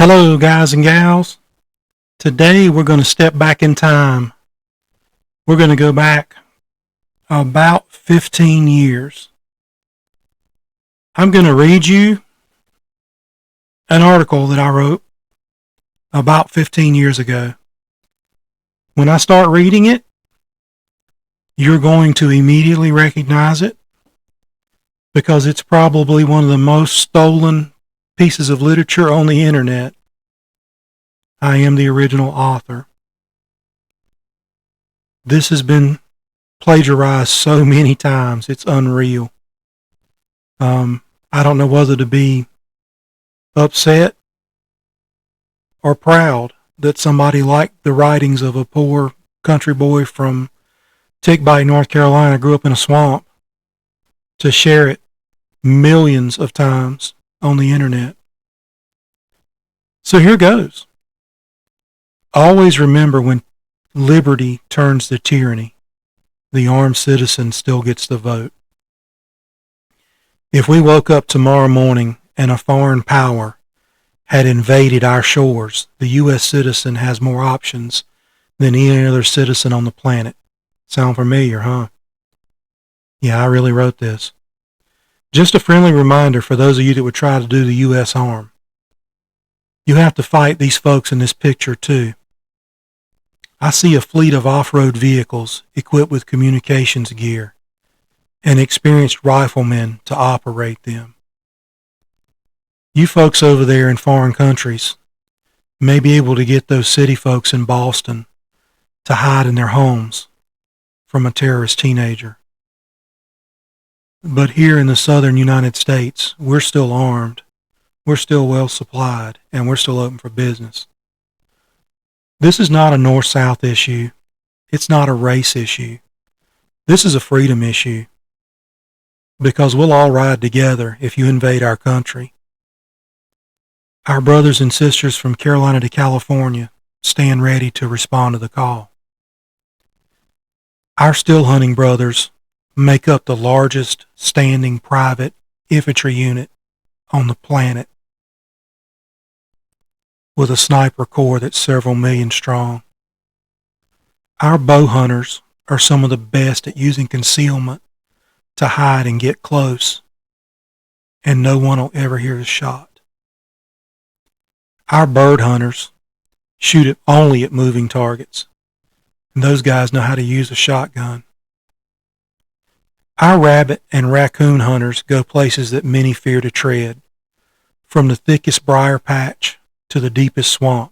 Hello, guys and gals. Today we're going to step back in time. We're going to go back about 15 years. I'm going to read you an article that I wrote about 15 years ago. When I start reading it, you're going to immediately recognize it because it's probably one of the most stolen pieces of literature on the internet. I am the original author. This has been plagiarized so many times, it's unreal. I don't know whether to be upset or proud that somebody liked the writings of a poor country boy from Tickbite, North Carolina, grew up in a swamp, to share it millions of times on the internet. So here goes. Always remember, when liberty turns to tyranny, the armed citizen still gets the vote. If we woke up tomorrow morning and a foreign power had invaded our shores, the U.S. citizen has more options than any other citizen on the planet. Sound familiar, huh? Yeah, I really wrote this. Just a friendly reminder for those of you that would try to do the U.S. harm. You have to fight these folks in this picture too. I see a fleet of off-road vehicles equipped with communications gear and experienced riflemen to operate them. You folks over there in foreign countries may be able to get those city folks in Boston to hide in their homes from a terrorist teenager. But here in the southern United States, we're still armed, we're still well supplied, and we're still open for business. This is not a north-south issue. It's not a race issue. This is a freedom issue. Because we'll all ride together if you invade our country. Our brothers and sisters from Carolina to California stand ready to respond to the call. Our still hunting brothers make up the largest standing private infantry unit on the planet, with a sniper corps that's several million strong. Our bow hunters are some of the best at using concealment to hide and get close, and no one will ever hear a shot. Our bird hunters shoot it only at moving targets, and those guys know how to use a shotgun. Our rabbit and raccoon hunters go places that many fear to tread, from the thickest briar patch to the deepest swamp.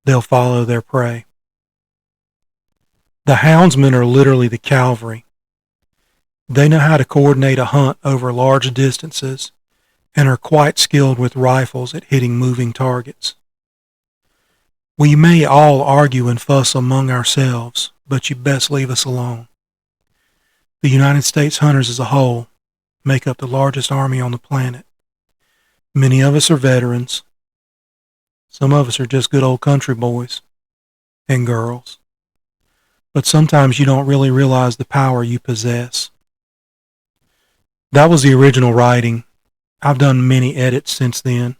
They'll follow their prey. The houndsmen are literally the cavalry. They know how to coordinate a hunt over large distances and are quite skilled with rifles at hitting moving targets. We may all argue and fuss among ourselves, but you best leave us alone. The United States hunters as a whole make up the largest army on the planet. Many of us are veterans. Some of us are just good old country boys and girls. But sometimes you don't really realize the power you possess. That was the original writing. I've done many edits since then.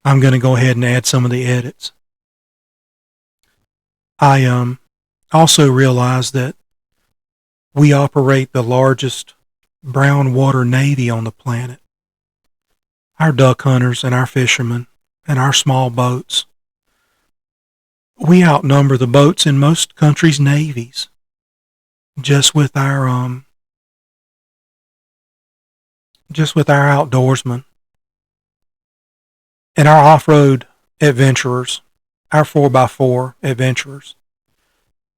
I'm going to go ahead and add some of the edits. I also realized that we operate the largest brown water navy on the planet. Our duck hunters and our fishermen and our small boats, we outnumber the boats in most countries' navies just with our outdoorsmen and our off-road adventurers, our 4x4 adventurers.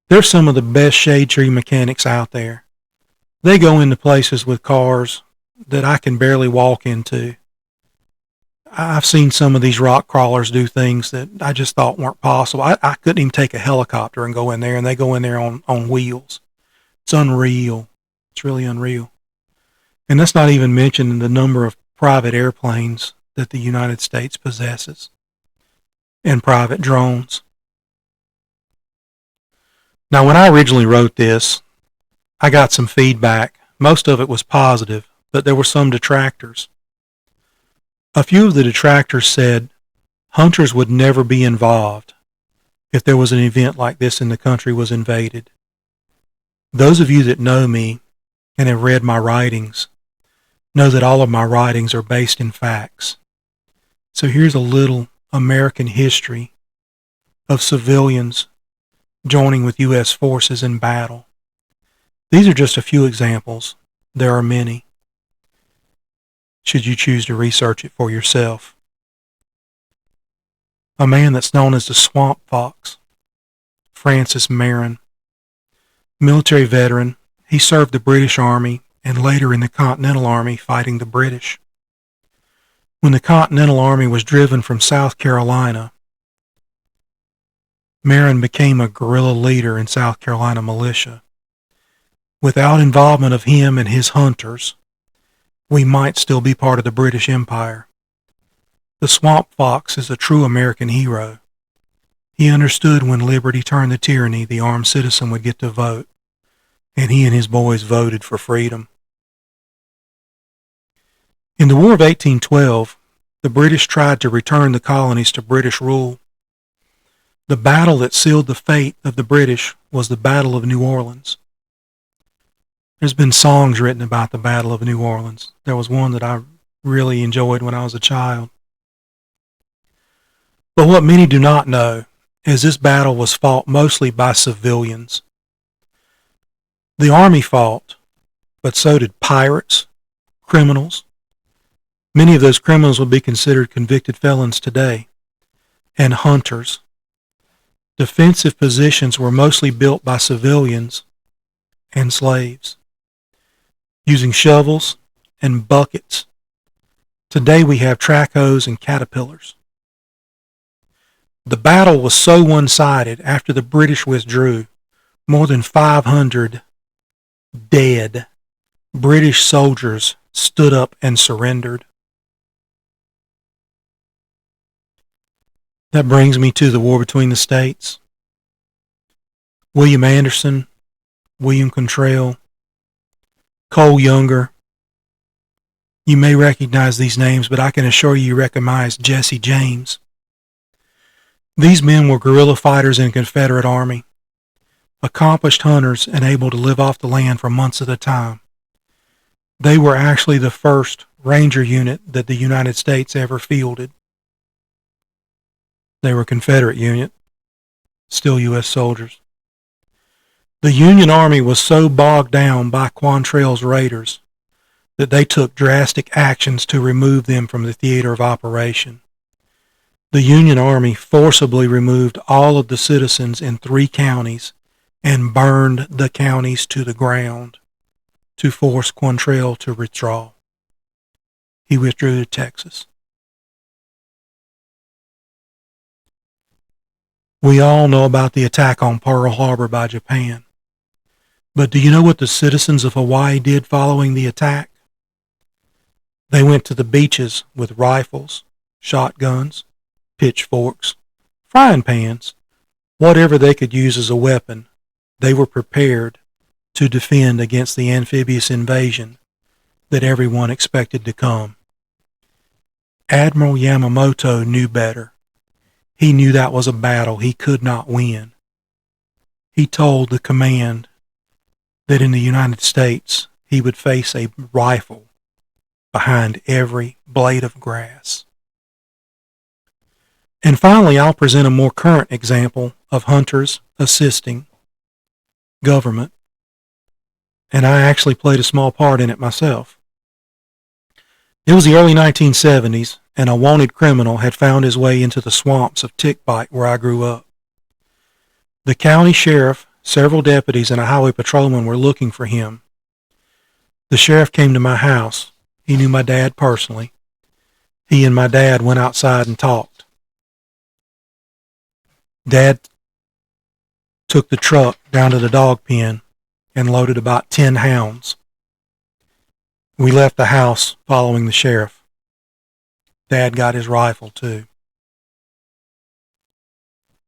They're some of the best shade tree mechanics out there. They go into places with cars that I can barely walk into. I've seen some of these rock crawlers do things that I just thought weren't possible. I couldn't even take a helicopter and go in there, and they go in there on wheels. It's unreal. It's really unreal. And that's not even mentioning the number of private airplanes that the United States possesses and private drones. Now, when I originally wrote this, I got some feedback. Most of it was positive, but there were some detractors. A few of the detractors said, Hunters would never be involved if there was an event like this and the country was invaded. Those of you that know me and have read my writings know that all of my writings are based in facts. So here's a little American history of civilians joining with U.S. forces in battle. These are just a few examples. There are many, should you choose to research it for yourself. A man that's known as the Swamp Fox, Francis Marin, military veteran. He served the British Army and later in the Continental Army fighting the British. When the Continental Army was driven from South Carolina, Marin became a guerrilla leader in South Carolina militia. Without involvement of him and his hunters, we might still be part of the British Empire. The Swamp Fox is a true American hero. He understood when liberty turned to tyranny, the armed citizen would get to vote, and he and his boys voted for freedom. In the War of 1812, the British tried to return the colonies to British rule. The battle that sealed the fate of the British was the Battle of New Orleans. There's been songs written about the Battle of New Orleans. There was one that I really enjoyed when I was a child. But what many do not know is this battle was fought mostly by civilians. The army fought, but so did pirates, criminals. Many of those criminals would be considered convicted felons today, and hunters. Defensive positions were mostly built by civilians and slaves, using shovels and buckets. Today we have track hoes and caterpillars. The battle was so one-sided after the British withdrew, more than 500 dead British soldiers stood up and surrendered. That brings me to the war between the states. William Anderson, William Contrail, Cole Younger. You may recognize these names, but I can assure you recognize Jesse James. These men were guerrilla fighters in the Confederate Army, accomplished hunters and able to live off the land for months at a time. They were actually the first Ranger unit that the United States ever fielded. They were a Confederate unit, still U.S. soldiers. The Union Army was so bogged down by Quantrill's raiders that they took drastic actions to remove them from the theater of operation. The Union Army forcibly removed all of the citizens in 3 counties and burned the counties to the ground to force Quantrill to withdraw. He withdrew to Texas. We all know about the attack on Pearl Harbor by Japan. But do you know what the citizens of Hawaii did following the attack? They went to the beaches with rifles, shotguns, pitchforks, frying pans, whatever they could use as a weapon. They were prepared to defend against the amphibious invasion that everyone expected to come. Admiral Yamamoto knew better. He knew that was a battle he could not win. He told the command that in the United States he would face a rifle behind every blade of grass. And finally, I'll present a more current example of hunters assisting government, and I actually played a small part in it myself. It was the early 1970s, and a wanted criminal had found his way into the swamps of Tick Bite where I grew up. The county sheriff, several deputies, and a highway patrolman were looking for him. The sheriff came to my house. He knew my dad personally. He and my dad went outside and talked. Dad took the truck down to the dog pen and loaded about 10 hounds. We left the house following the sheriff. Dad got his rifle too.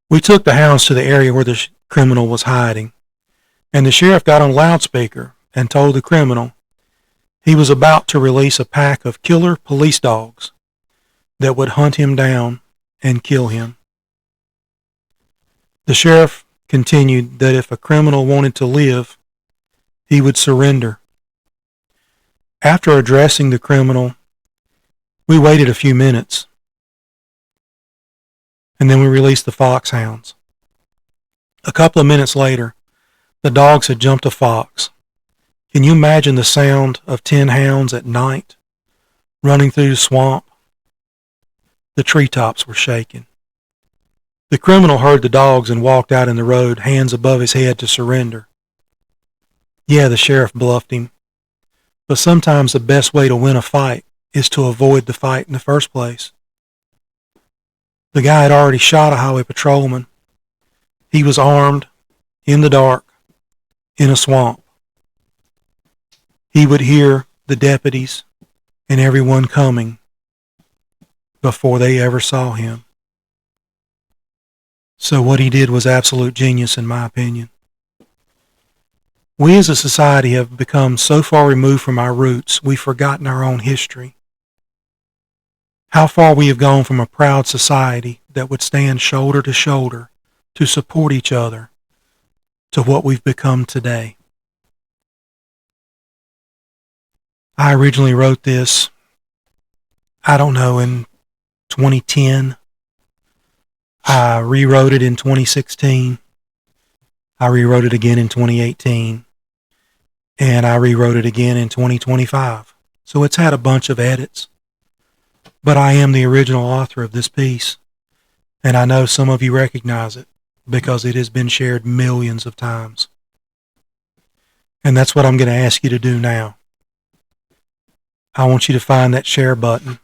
We took the hounds to the area where the criminal was hiding, and the sheriff got on loudspeaker and told the criminal he was about to release a pack of killer police dogs that would hunt him down and kill him. The sheriff continued that if a criminal wanted to live, he would surrender. After addressing the criminal, we waited a few minutes, and then we released the foxhounds. A couple of minutes later, the dogs had jumped a fox. Can you imagine the sound of 10 hounds at night running through the swamp? The treetops were shaking. The criminal heard the dogs and walked out in the road, hands above his head, to surrender. Yeah, the sheriff bluffed him, but sometimes the best way to win a fight is to avoid the fight in the first place. The guy had already shot a highway patrolman. He was armed, in the dark, in a swamp. He would hear the deputies and everyone coming before they ever saw him. So what he did was absolute genius, in my opinion. We as a society have become so far removed from our roots, we've forgotten our own history. How far we have gone from a proud society that would stand shoulder to shoulder to support each other to what we've become today. I originally wrote this, in 2010. I rewrote it in 2016. I rewrote it again in 2018. And I rewrote it again in 2025. So it's had a bunch of edits. But I am the original author of this piece. And I know some of you recognize it because it has been shared millions of times. And that's what I'm going to ask you to do now. I want you to find that share button.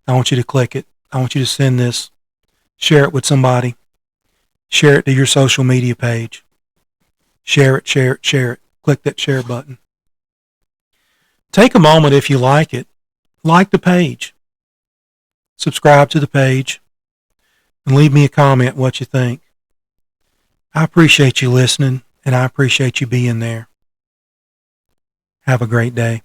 I want you to click it. I want you to send this. Share it with somebody. Share it to your social media page. Share it, share it, share it. Click that share button. Take a moment, if you like it. Like the page. Subscribe to the page. And leave me a comment what you think. I appreciate you listening, and I appreciate you being there. Have a great day.